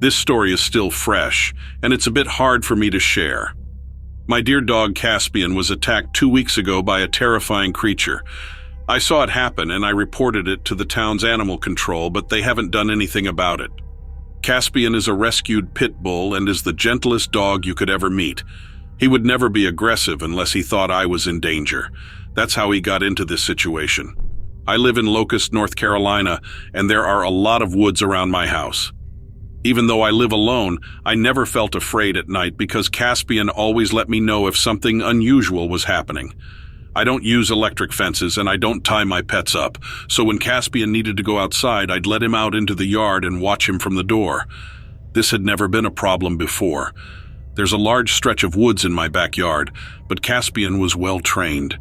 This story is still fresh, and it's a bit hard for me to share. My dear dog Caspian was attacked 2 weeks ago by a terrifying creature. I saw it happen and I reported it to the town's animal control, but they haven't done anything about it. Caspian is a rescued pit bull and is the gentlest dog you could ever meet. He would never be aggressive unless he thought I was in danger. That's how he got into this situation. I live in Locust, North Carolina, and there are a lot of woods around my house. Even though I live alone, I never felt afraid at night because Caspian always let me know if something unusual was happening. I don't use electric fences and I don't tie my pets up, so when Caspian needed to go outside, I'd let him out into the yard and watch him from the door. This had never been a problem before. There's a large stretch of woods in my backyard, but Caspian was well trained.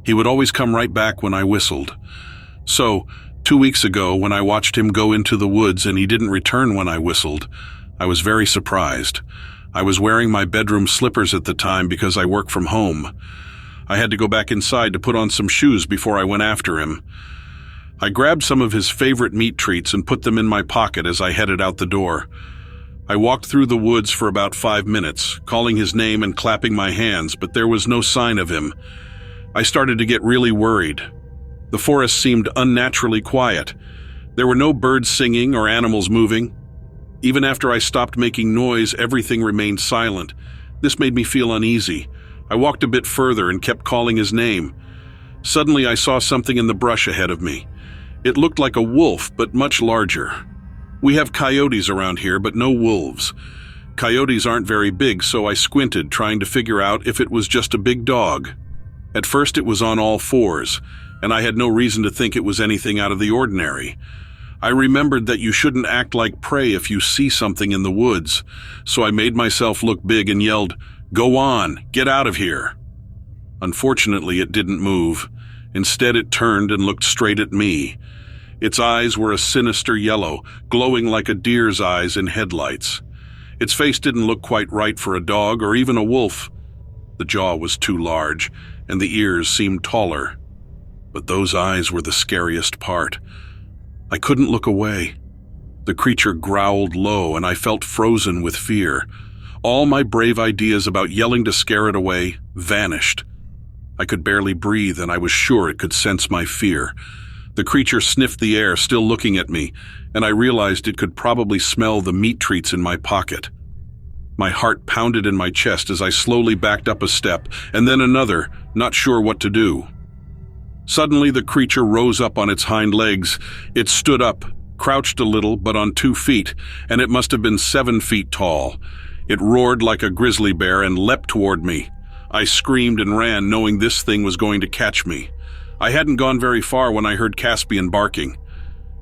He would always come right back when I whistled. So, 2 weeks ago, when I watched him go into the woods and he didn't return when I whistled, I was very surprised. I was wearing my bedroom slippers at the time because I work from home. I had to go back inside to put on some shoes before I went after him. I grabbed some of his favorite meat treats and put them in my pocket as I headed out the door. I walked through the woods for about 5 minutes, calling his name and clapping my hands, but there was no sign of him. I started to get really worried. The forest seemed unnaturally quiet. There were no birds singing or animals moving. Even after I stopped making noise, everything remained silent. This made me feel uneasy. I walked a bit further and kept calling his name. Suddenly, I saw something in the brush ahead of me. It looked like a wolf, but much larger. We have coyotes around here, but no wolves. Coyotes aren't very big, so I squinted, trying to figure out if it was just a big dog. At first, it was on all fours, and I had no reason to think it was anything out of the ordinary. I remembered that you shouldn't act like prey if you see something in the woods, so I made myself look big and yelled, "Go on, get out of here." Unfortunately, it didn't move. Instead, it turned and looked straight at me. Its eyes were a sinister yellow, glowing like a deer's eyes in headlights. Its face didn't look quite right for a dog or even a wolf. The jaw was too large, and the ears seemed taller. But those eyes were the scariest part. I couldn't look away. The creature growled low, and I felt frozen with fear. All my brave ideas about yelling to scare it away vanished. I could barely breathe, and I was sure it could sense my fear. The creature sniffed the air, still looking at me, and I realized it could probably smell the meat treats in my pocket. My heart pounded in my chest as I slowly backed up a step, and then another, not sure what to do. Suddenly, the creature rose up on its hind legs. It stood up, crouched a little, but on 2 feet, and it must have been 7 feet tall. It roared like a grizzly bear and leapt toward me. I screamed and ran, knowing this thing was going to catch me. I hadn't gone very far when I heard Caspian barking.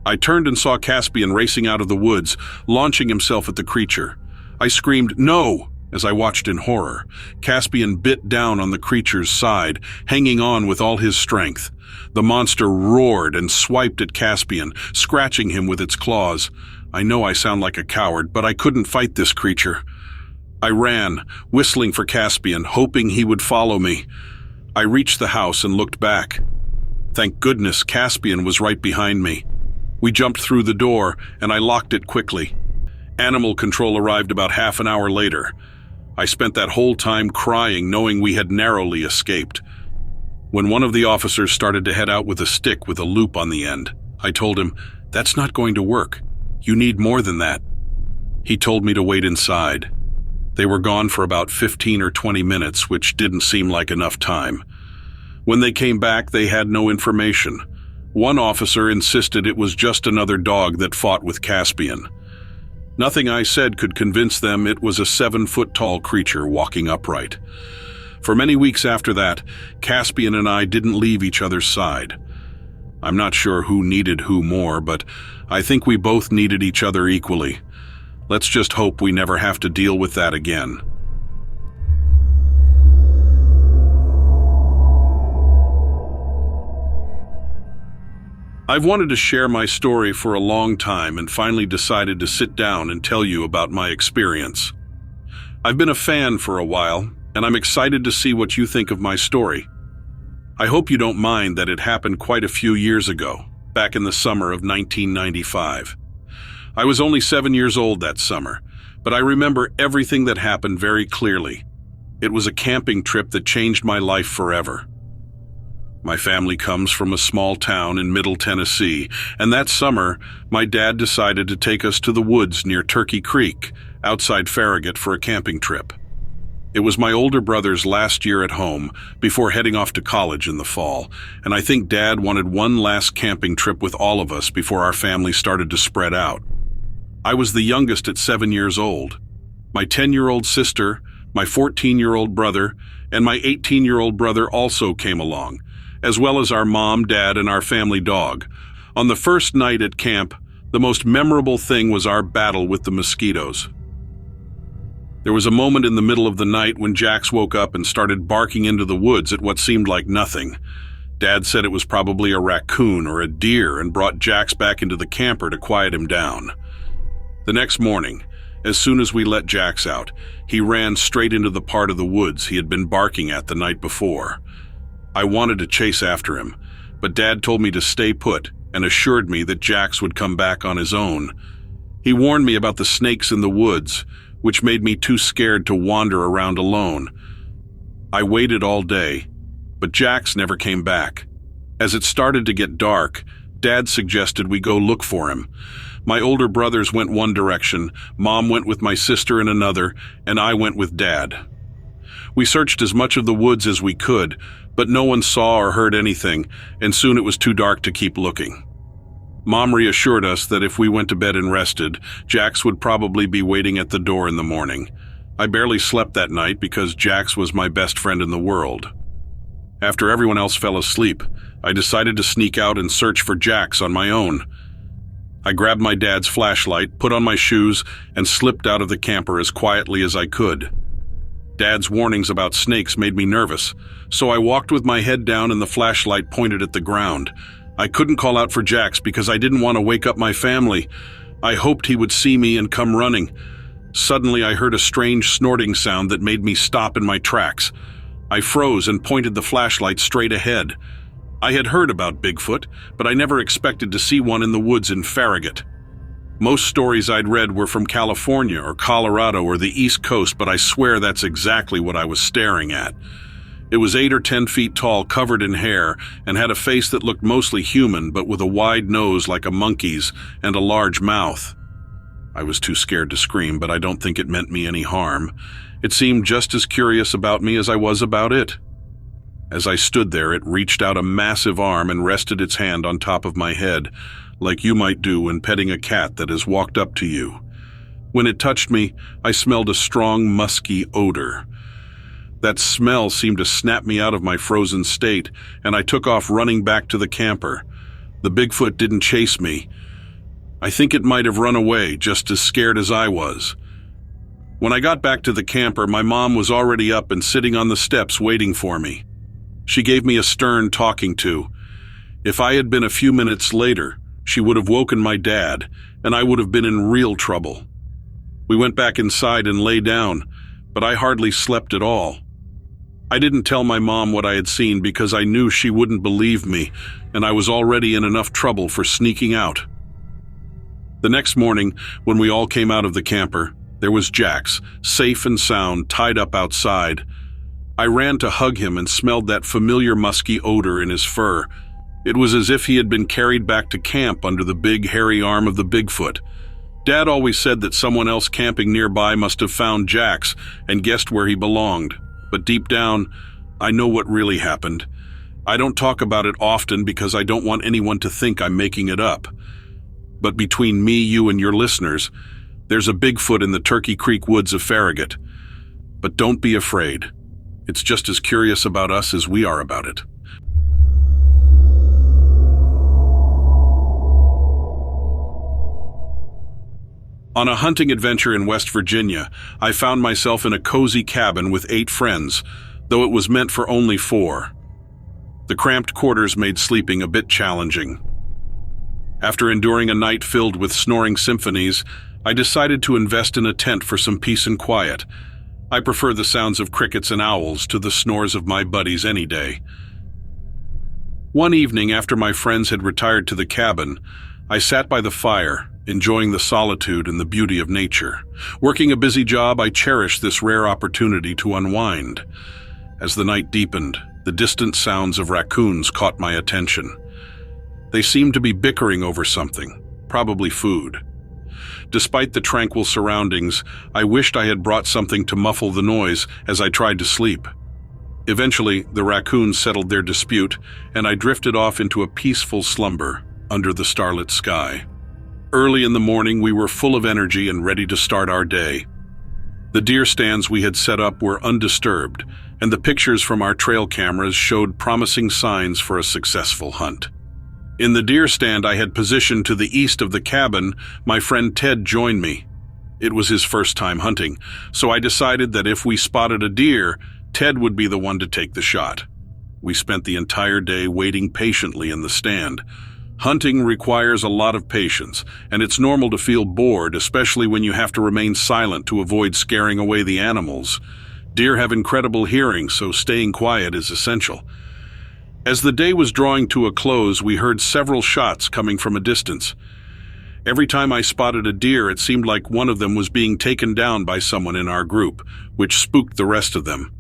I turned and saw Caspian racing out of the woods, launching himself at the creature. I screamed, "No!" as I watched in horror. Caspian bit down on the creature's side, hanging on with all his strength. The monster roared and swiped at Caspian, scratching him with its claws. I know I sound like a coward, but I couldn't fight this creature. I ran, whistling for Caspian, hoping he would follow me. I reached the house and looked back. Thank goodness Caspian was right behind me. We jumped through the door, and I locked it quickly. Animal control arrived about half an hour later. I spent that whole time crying, knowing we had narrowly escaped. When one of the officers started to head out with a stick with a loop on the end, I told him, "That's not going to work. You need more than that." He told me to wait inside. They were gone for about 15 or 20 minutes, which didn't seem like enough time. When they came back, they had no information. One officer insisted it was just another dog that fought with Caspian. Nothing I said could convince them it was a 7-foot-tall creature walking upright. For many weeks after that, Caspian and I didn't leave each other's side. I'm not sure who needed who more, but I think we both needed each other equally. Let's just hope we never have to deal with that again. I've wanted to share my story for a long time and finally decided to sit down and tell you about my experience. I've been a fan for a while, and I'm excited to see what you think of my story. I hope you don't mind that it happened quite a few years ago, back in the summer of 1995. I was only 7 years old that summer, but I remember everything that happened very clearly. It was a camping trip that changed my life forever. My family comes from a small town in Middle Tennessee, and that summer, my dad decided to take us to the woods near Turkey Creek, outside Farragut, for a camping trip. It was my older brother's last year at home before heading off to college in the fall, and I think Dad wanted one last camping trip with all of us before our family started to spread out. I was the youngest at 7 years old. My 10-year-old sister, my 14-year-old brother, and my 18-year-old brother also came along, as well as our mom, dad, and our family dog. On the first night at camp, the most memorable thing was our battle with the mosquitoes. There was a moment in the middle of the night when Jax woke up and started barking into the woods at what seemed like nothing. Dad said it was probably a raccoon or a deer and brought Jax back into the camper to quiet him down. The next morning, as soon as we let Jax out, he ran straight into the part of the woods he had been barking at the night before. I wanted to chase after him, but Dad told me to stay put and assured me that Jax would come back on his own. He warned me about the snakes in the woods, which made me too scared to wander around alone. I waited all day, but Jax never came back. As it started to get dark, Dad suggested we go look for him. My older brothers went one direction, Mom went with my sister in another, and I went with Dad. We searched as much of the woods as we could, but no one saw or heard anything, and soon it was too dark to keep looking. Mom reassured us that if we went to bed and rested, Jax would probably be waiting at the door in the morning. I barely slept that night because Jax was my best friend in the world. After everyone else fell asleep, I decided to sneak out and search for Jax on my own. I grabbed my dad's flashlight, put on my shoes, and slipped out of the camper as quietly as I could. Dad's warnings about snakes made me nervous, so I walked with my head down and the flashlight pointed at the ground. I couldn't call out for Jax because I didn't want to wake up my family. I hoped he would see me and come running. Suddenly, I heard a strange snorting sound that made me stop in my tracks. I froze and pointed the flashlight straight ahead. I had heard about Bigfoot, but I never expected to see one in the woods in Farragut. Most stories I'd read were from California or Colorado or the East Coast, but I swear that's exactly what I was staring at. It was 8 or 10 feet tall, covered in hair, and had a face that looked mostly human, but with a wide nose like a monkey's and a large mouth. I was too scared to scream, but I don't think it meant me any harm. It seemed just as curious about me as I was about it. As I stood there, it reached out a massive arm and rested its hand on top of my head, like you might do when petting a cat that has walked up to you. When it touched me, I smelled a strong, musky odor. That smell seemed to snap me out of my frozen state, and I took off running back to the camper. The Bigfoot didn't chase me. I think it might have run away, just as scared as I was. When I got back to the camper, my mom was already up and sitting on the steps waiting for me. She gave me a stern talking to. If I had been a few minutes later, she would have woken my dad, and I would have been in real trouble. We went back inside and lay down, but I hardly slept at all. I didn't tell my mom what I had seen because I knew she wouldn't believe me, and I was already in enough trouble for sneaking out. The next morning, when we all came out of the camper, there was Jax, safe and sound, tied up outside. I ran to hug him and smelled that familiar musky odor in his fur. It was as if he had been carried back to camp under the big hairy arm of the Bigfoot. Dad always said that someone else camping nearby must have found Jax and guessed where he belonged. But deep down, I know what really happened. I don't talk about it often because I don't want anyone to think I'm making it up. But between me, you, and your listeners, there's a Bigfoot in the Turkey Creek woods of Farragut. But don't be afraid. It's just as curious about us as we are about it. On a hunting adventure in West Virginia, I found myself in a cozy cabin with 8 friends, though it was meant for only 4. The cramped quarters made sleeping a bit challenging. After enduring a night filled with snoring symphonies, I decided to invest in a tent for some peace and quiet. I prefer the sounds of crickets and owls to the snores of my buddies any day. One evening after my friends had retired to the cabin, I sat by the fire, enjoying the solitude and the beauty of nature. Working a busy job, I cherished this rare opportunity to unwind. As the night deepened, the distant sounds of raccoons caught my attention. They seemed to be bickering over something, probably food. Despite the tranquil surroundings, I wished I had brought something to muffle the noise as I tried to sleep. Eventually, the raccoons settled their dispute, and I drifted off into a peaceful slumber under the starlit sky. Early in the morning, we were full of energy and ready to start our day. The deer stands we had set up were undisturbed, and the pictures from our trail cameras showed promising signs for a successful hunt. In the deer stand I had positioned to the east of the cabin, my friend Ted joined me. It was his first time hunting, so I decided that if we spotted a deer, Ted would be the one to take the shot. We spent the entire day waiting patiently in the stand. Hunting requires a lot of patience, and it's normal to feel bored, especially when you have to remain silent to avoid scaring away the animals. Deer have incredible hearing, so staying quiet is essential. As the day was drawing to a close, we heard several shots coming from a distance. Every time I spotted a deer, it seemed like one of them was being taken down by someone in our group, which spooked the rest of them.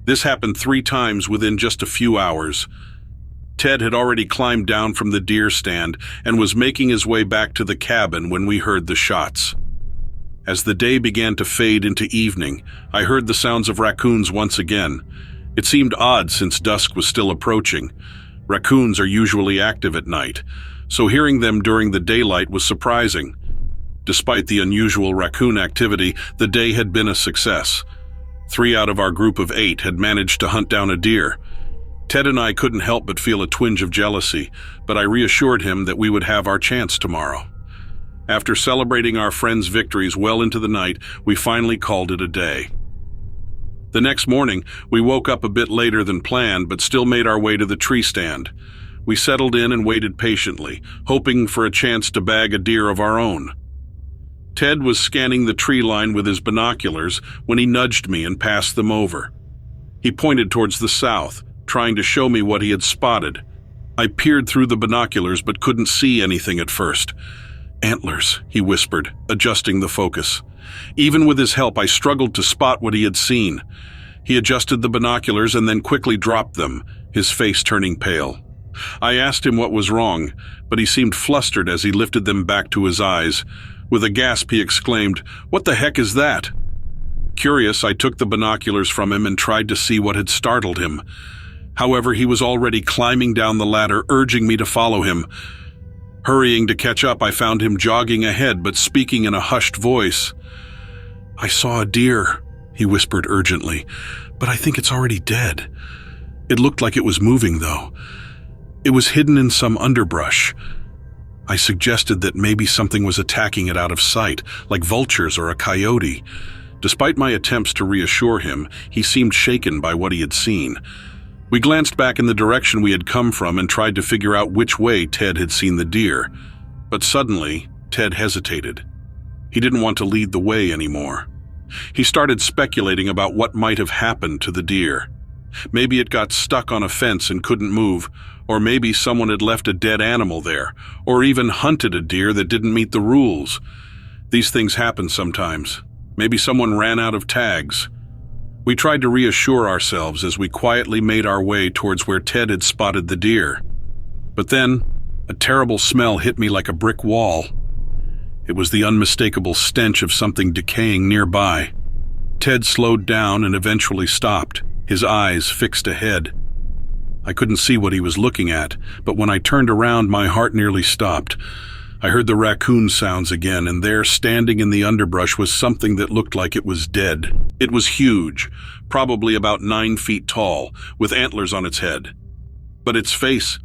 This happened 3 times within just a few hours. Ted had already climbed down from the deer stand and was making his way back to the cabin when we heard the shots. As the day began to fade into evening, I heard the sounds of raccoons once again. It seemed odd since dusk was still approaching. Raccoons are usually active at night, so hearing them during the daylight was surprising. Despite the unusual raccoon activity, the day had been a success. 3 out of our group of 8 had managed to hunt down a deer. Ted and I couldn't help but feel a twinge of jealousy, but I reassured him that we would have our chance tomorrow. After celebrating our friends' victories well into the night, we finally called it a day. The next morning, we woke up a bit later than planned, but still made our way to the tree stand. We settled in and waited patiently, hoping for a chance to bag a deer of our own. Ted was scanning the tree line with his binoculars when he nudged me and passed them over. He pointed towards the south, trying to show me what he had spotted. I peered through the binoculars but couldn't see anything at first. "Antlers," he whispered, adjusting the focus. Even with his help, I struggled to spot what he had seen. He adjusted the binoculars and then quickly dropped them, his face turning pale. I asked him what was wrong, but he seemed flustered as he lifted them back to his eyes. With a gasp, he exclaimed, "What the heck is that?" Curious, I took the binoculars from him and tried to see what had startled him. However, he was already climbing down the ladder, urging me to follow him. Hurrying to catch up, I found him jogging ahead, but speaking in a hushed voice. "I saw a deer," he whispered urgently, "but I think it's already dead. It looked like it was moving, though. It was hidden in some underbrush." I suggested that maybe something was attacking it out of sight, like vultures or a coyote. Despite my attempts to reassure him, he seemed shaken by what he had seen. We glanced back in the direction we had come from and tried to figure out which way Ted had seen the deer. But suddenly, Ted hesitated. He didn't want to lead the way anymore. He started speculating about what might have happened to the deer. Maybe it got stuck on a fence and couldn't move, or maybe someone had left a dead animal there, or even hunted a deer that didn't meet the rules. These things happen sometimes. Maybe someone ran out of tags. We tried to reassure ourselves as we quietly made our way towards where Ted had spotted the deer. But then, a terrible smell hit me like a brick wall. It was the unmistakable stench of something decaying nearby. Ted slowed down and eventually stopped, his eyes fixed ahead. I couldn't see what he was looking at, but when I turned around, my heart nearly stopped. I heard the raccoon sounds again, and there, standing in the underbrush, was something that looked like it was dead. It was huge, probably about 9 feet tall, with antlers on its head. But its face,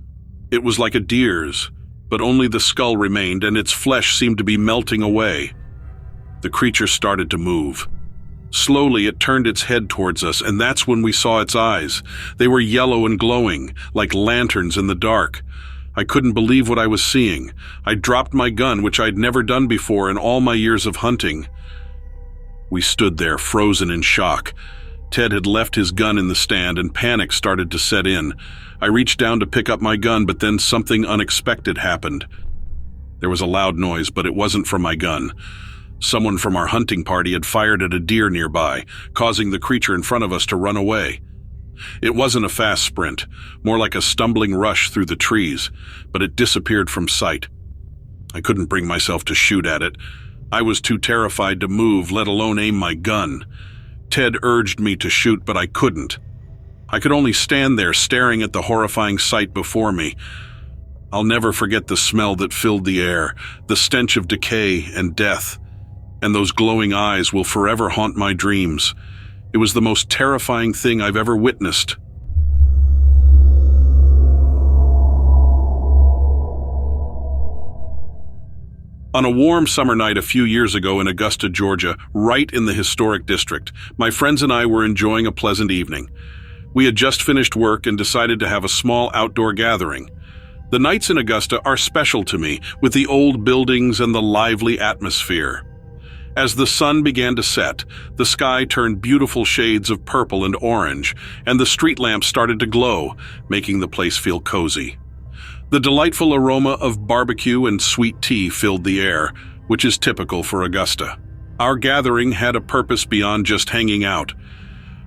it was like a deer's, but only the skull remained, and its flesh seemed to be melting away. The creature started to move. Slowly, it turned its head towards us, and that's when we saw its eyes. They were yellow and glowing, like lanterns in the dark. I couldn't believe what I was seeing. I dropped my gun, which I'd never done before in all my years of hunting. We stood there, frozen in shock. Ted had left his gun in the stand, and panic started to set in. I reached down to pick up my gun, but then something unexpected happened. There was a loud noise, but it wasn't from my gun. Someone from our hunting party had fired at a deer nearby, causing the creature in front of us to run away. It wasn't a fast sprint, more like a stumbling rush through the trees, but it disappeared from sight. I couldn't bring myself to shoot at it. I was too terrified to move, let alone aim my gun. Ted urged me to shoot, but I couldn't. I could only stand there staring at the horrifying sight before me. I'll never forget the smell that filled the air, the stench of decay and death, and those glowing eyes will forever haunt my dreams. It was the most terrifying thing I've ever witnessed. On a warm summer night a few years ago in Augusta, Georgia, right in the historic district, my friends and I were enjoying a pleasant evening. We had just finished work and decided to have a small outdoor gathering. The nights in Augusta are special to me, with the old buildings and the lively atmosphere. As the sun began to set, the sky turned beautiful shades of purple and orange, and the street lamps started to glow, making the place feel cozy. The delightful aroma of barbecue and sweet tea filled the air, which is typical for Augusta. Our gathering had a purpose beyond just hanging out.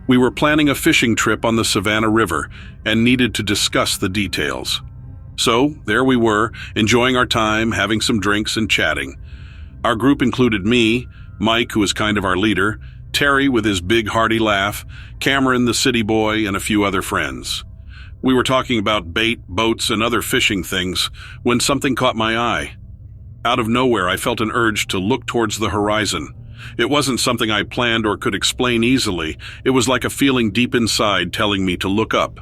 We were planning a fishing trip on the Savannah River and needed to discuss the details. So, there we were, enjoying our time, having some drinks and chatting. Our group included me, Mike, who is kind of our leader, Terry with his big hearty laugh, Cameron the city boy, and a few other friends. We were talking about bait, boats, and other fishing things when something caught my eye. Out of nowhere, I felt an urge to look towards the horizon. It wasn't something I planned or could explain easily. It was like a feeling deep inside telling me to look up.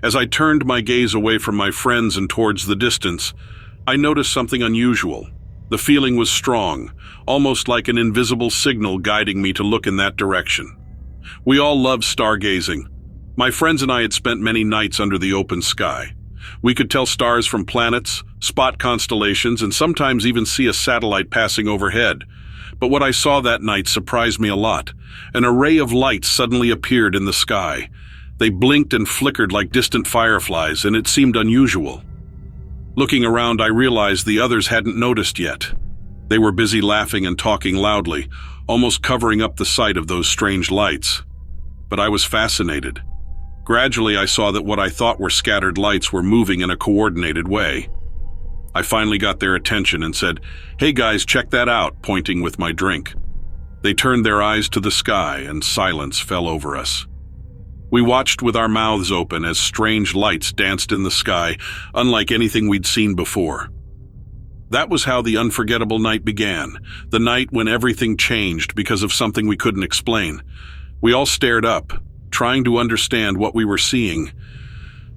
As I turned my gaze away from my friends and towards the distance, I noticed something unusual. The feeling was strong, almost like an invisible signal guiding me to look in that direction. We all love stargazing. My friends and I had spent many nights under the open sky. We could tell stars from planets, spot constellations, and sometimes even see a satellite passing overhead. But what I saw that night surprised me a lot. An array of lights suddenly appeared in the sky. They blinked and flickered like distant fireflies, and it seemed unusual. Looking around, I realized the others hadn't noticed yet. They were busy laughing and talking loudly, almost covering up the sight of those strange lights. But I was fascinated. Gradually, I saw that what I thought were scattered lights were moving in a coordinated way. I finally got their attention and said, "Hey guys, check that out," pointing with my drink. They turned their eyes to the sky, and silence fell over us. We watched with our mouths open as strange lights danced in the sky, unlike anything we'd seen before. That was how the unforgettable night began, the night when everything changed because of something we couldn't explain. We all stared up, trying to understand what we were seeing.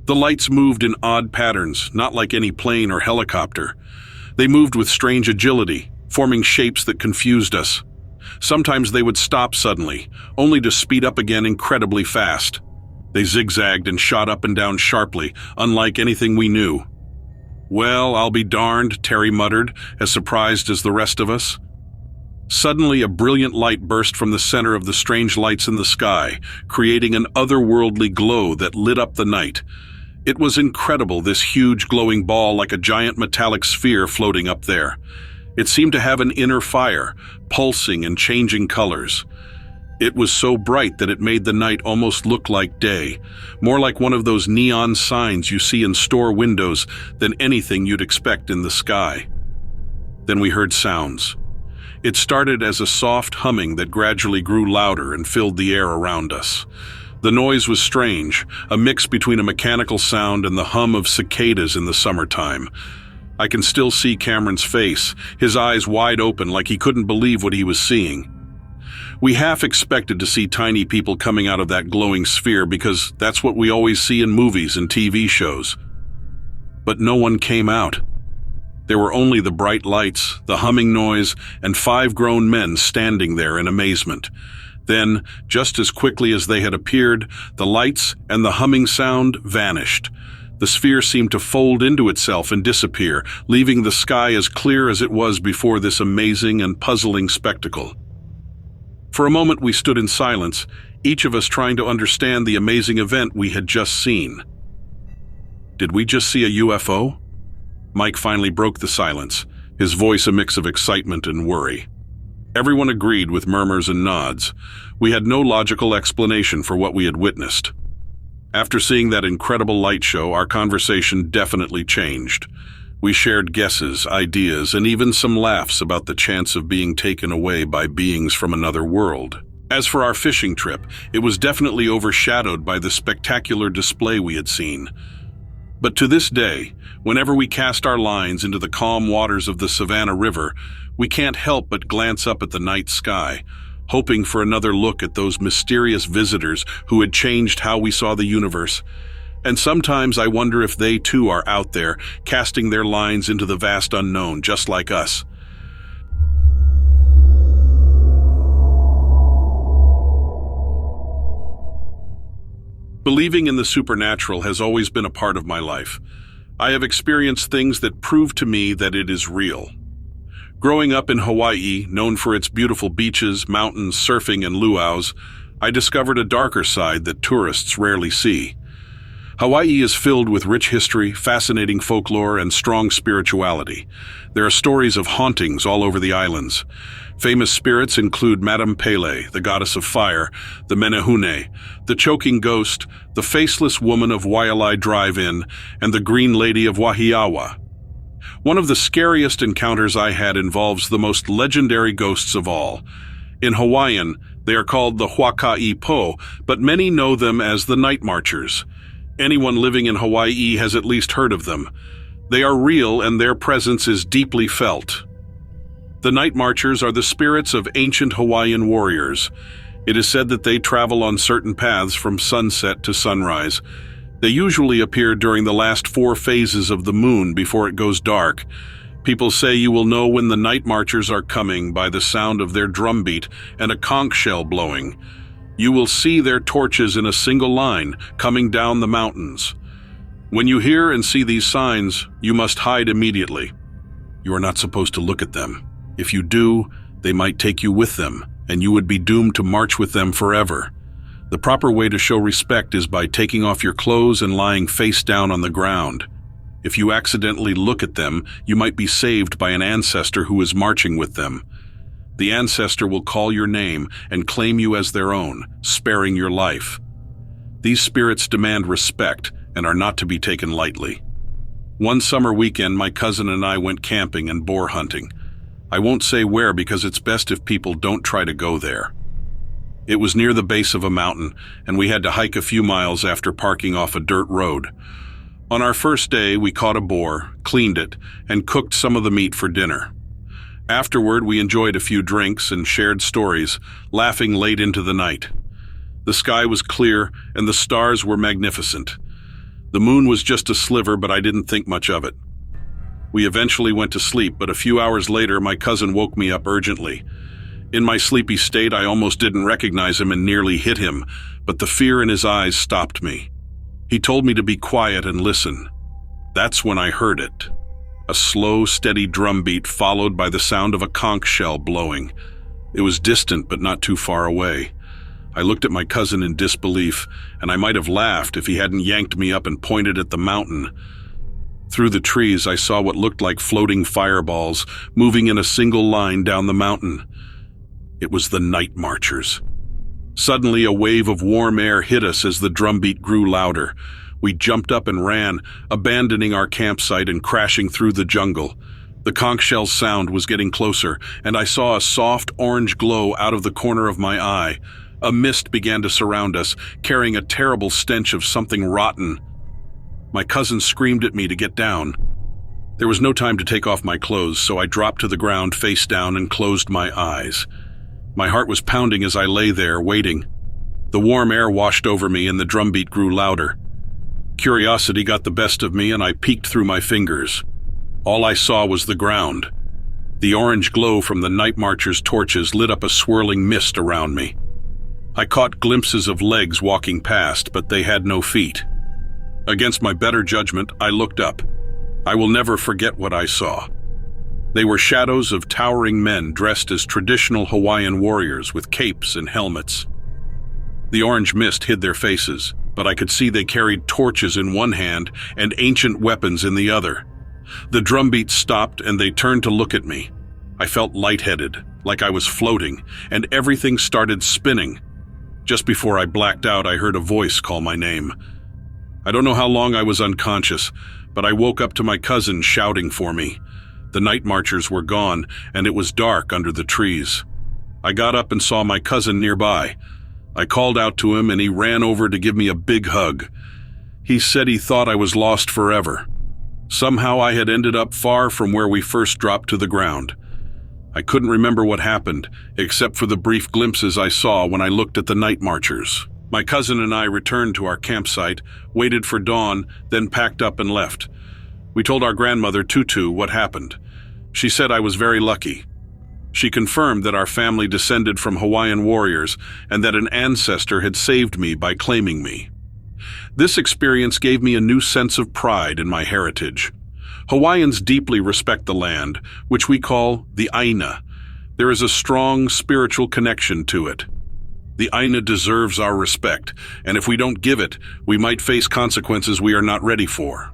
The lights moved in odd patterns, not like any plane or helicopter. They moved with strange agility, forming shapes that confused us. Sometimes they would stop suddenly, only to speed up again incredibly fast. They zigzagged and shot up and down sharply, unlike anything we knew. "Well, I'll be darned," Terry muttered, as surprised as the rest of us. Suddenly, a brilliant light burst from the center of the strange lights in the sky, creating an otherworldly glow that lit up the night. It was incredible, this huge glowing ball like a giant metallic sphere floating up there. It seemed to have an inner fire, pulsing and changing colors. It was so bright that it made the night almost look like day, more like one of those neon signs you see in store windows than anything you'd expect in the sky. Then we heard sounds. It started as a soft humming that gradually grew louder and filled the air around us. The noise was strange, a mix between a mechanical sound and the hum of cicadas in the summertime. I can still see Cameron's face, his eyes wide open like he couldn't believe what he was seeing. We half expected to see tiny people coming out of that glowing sphere because that's what we always see in movies and TV shows. But no one came out. There were only the bright lights, the humming noise, and 5 grown men standing there in amazement. Then, just as quickly as they had appeared, the lights and the humming sound vanished. The sphere seemed to fold into itself and disappear, leaving the sky as clear as it was before this amazing and puzzling spectacle. For a moment we stood in silence, each of us trying to understand the amazing event we had just seen. "Did we just see a UFO?" Mike finally broke the silence. his voice a mix of excitement and worry. Everyone agreed with murmurs and nods. We had no logical explanation for what we had witnessed. After seeing that incredible light show, our conversation definitely changed. We shared guesses, ideas, and even some laughs about the chance of being taken away by beings from another world. As for our fishing trip, it was definitely overshadowed by the spectacular display we had seen. But to this day, whenever we cast our lines into the calm waters of the Savannah River, we can't help but glance up at the night sky, hoping for another look at those mysterious visitors who had changed how we saw the universe. And sometimes I wonder if they too are out there, casting their lines into the vast unknown, just like us. Believing in the supernatural has always been a part of my life. I have experienced things that prove to me that it is real. Growing up in Hawaii, known for its beautiful beaches, mountains, surfing, and luau's, I discovered a darker side that tourists rarely see. Hawaii is filled with rich history, fascinating folklore, and strong spirituality. There are stories of hauntings all over the islands. Famous spirits include Madame Pele, the goddess of fire, the Menehune, the choking ghost, the faceless woman of Waialae Drive-In, and the Green Lady of Wahiawa. One of the scariest encounters I had involves the most legendary ghosts of all. In Hawaiian, they are called the Huaka'i Po, but many know them as the Night Marchers. Anyone living in Hawaii has at least heard of them. They are real and their presence is deeply felt. The Night Marchers are the spirits of ancient Hawaiian warriors. It is said that they travel on certain paths from sunset to sunrise. They usually appear during the last 4 phases of the moon before it goes dark. People say you will know when the Night Marchers are coming by the sound of their drumbeat and a conch shell blowing. You will see their torches in a single line coming down the mountains. When you hear and see these signs, you must hide immediately. You are not supposed to look at them. If you do, they might take you with them, and you would be doomed to march with them forever. The proper way to show respect is by taking off your clothes and lying face down on the ground. If you accidentally look at them, you might be saved by an ancestor who is marching with them. The ancestor will call your name and claim you as their own, sparing your life. These spirits demand respect and are not to be taken lightly. One summer weekend, my cousin and I went camping and boar hunting. I won't say where because it's best if people don't try to go there. It was near the base of a mountain, and we had to hike a few miles after parking off a dirt road. On our first day, we caught a boar, cleaned it, and cooked some of the meat for dinner. Afterward, we enjoyed a few drinks and shared stories, laughing late into the night. The sky was clear, and the stars were magnificent. The moon was just a sliver, but I didn't think much of it. We eventually went to sleep, but a few hours later, my cousin woke me up urgently. In my sleepy state, I almost didn't recognize him and nearly hit him, but the fear in his eyes stopped me. He told me to be quiet and listen. That's when I heard it. A slow, steady drumbeat followed by the sound of a conch shell blowing. It was distant but not too far away. I looked at my cousin in disbelief, and I might have laughed if he hadn't yanked me up and pointed at the mountain. Through the trees, I saw what looked like floating fireballs moving in a single line down the mountain. It was the Night Marchers. Suddenly, a wave of warm air hit us as the drumbeat grew louder. We jumped up and ran, abandoning our campsite and crashing through the jungle. The conch shell sound was getting closer, and I saw a soft orange glow out of the corner of my eye. A mist began to surround us, carrying a terrible stench of something rotten. My cousin screamed at me to get down. There was no time to take off my clothes, so I dropped to the ground face down and closed my eyes. My heart was pounding as I lay there, waiting. The warm air washed over me and the drumbeat grew louder. Curiosity got the best of me and I peeked through my fingers. All I saw was the ground. The orange glow from the Night Marchers' torches lit up a swirling mist around me. I caught glimpses of legs walking past, but they had no feet. Against my better judgment, I looked up. I will never forget what I saw. They were shadows of towering men dressed as traditional Hawaiian warriors with capes and helmets. The orange mist hid their faces, but I could see they carried torches in one hand and ancient weapons in the other. The drumbeat stopped and they turned to look at me. I felt lightheaded, like I was floating, and everything started spinning. Just before I blacked out, I heard a voice call my name. I don't know how long I was unconscious, but I woke up to my cousin shouting for me. The night marchers were gone, and it was dark under the trees. I got up and saw my cousin nearby. I called out to him, and he ran over to give me a big hug. He said he thought I was lost forever. Somehow I had ended up far from where we first dropped to the ground. I couldn't remember what happened, except for the brief glimpses I saw when I looked at the night marchers. My cousin and I returned to our campsite, waited for dawn, then packed up and left. We told our grandmother, Tutu, what happened. She said I was very lucky. She confirmed that our family descended from Hawaiian warriors and that an ancestor had saved me by claiming me. This experience gave me a new sense of pride in my heritage. Hawaiians deeply respect the land, which we call the Aina. There is a strong spiritual connection to it. The Aina deserves our respect, and if we don't give it, we might face consequences we are not ready for.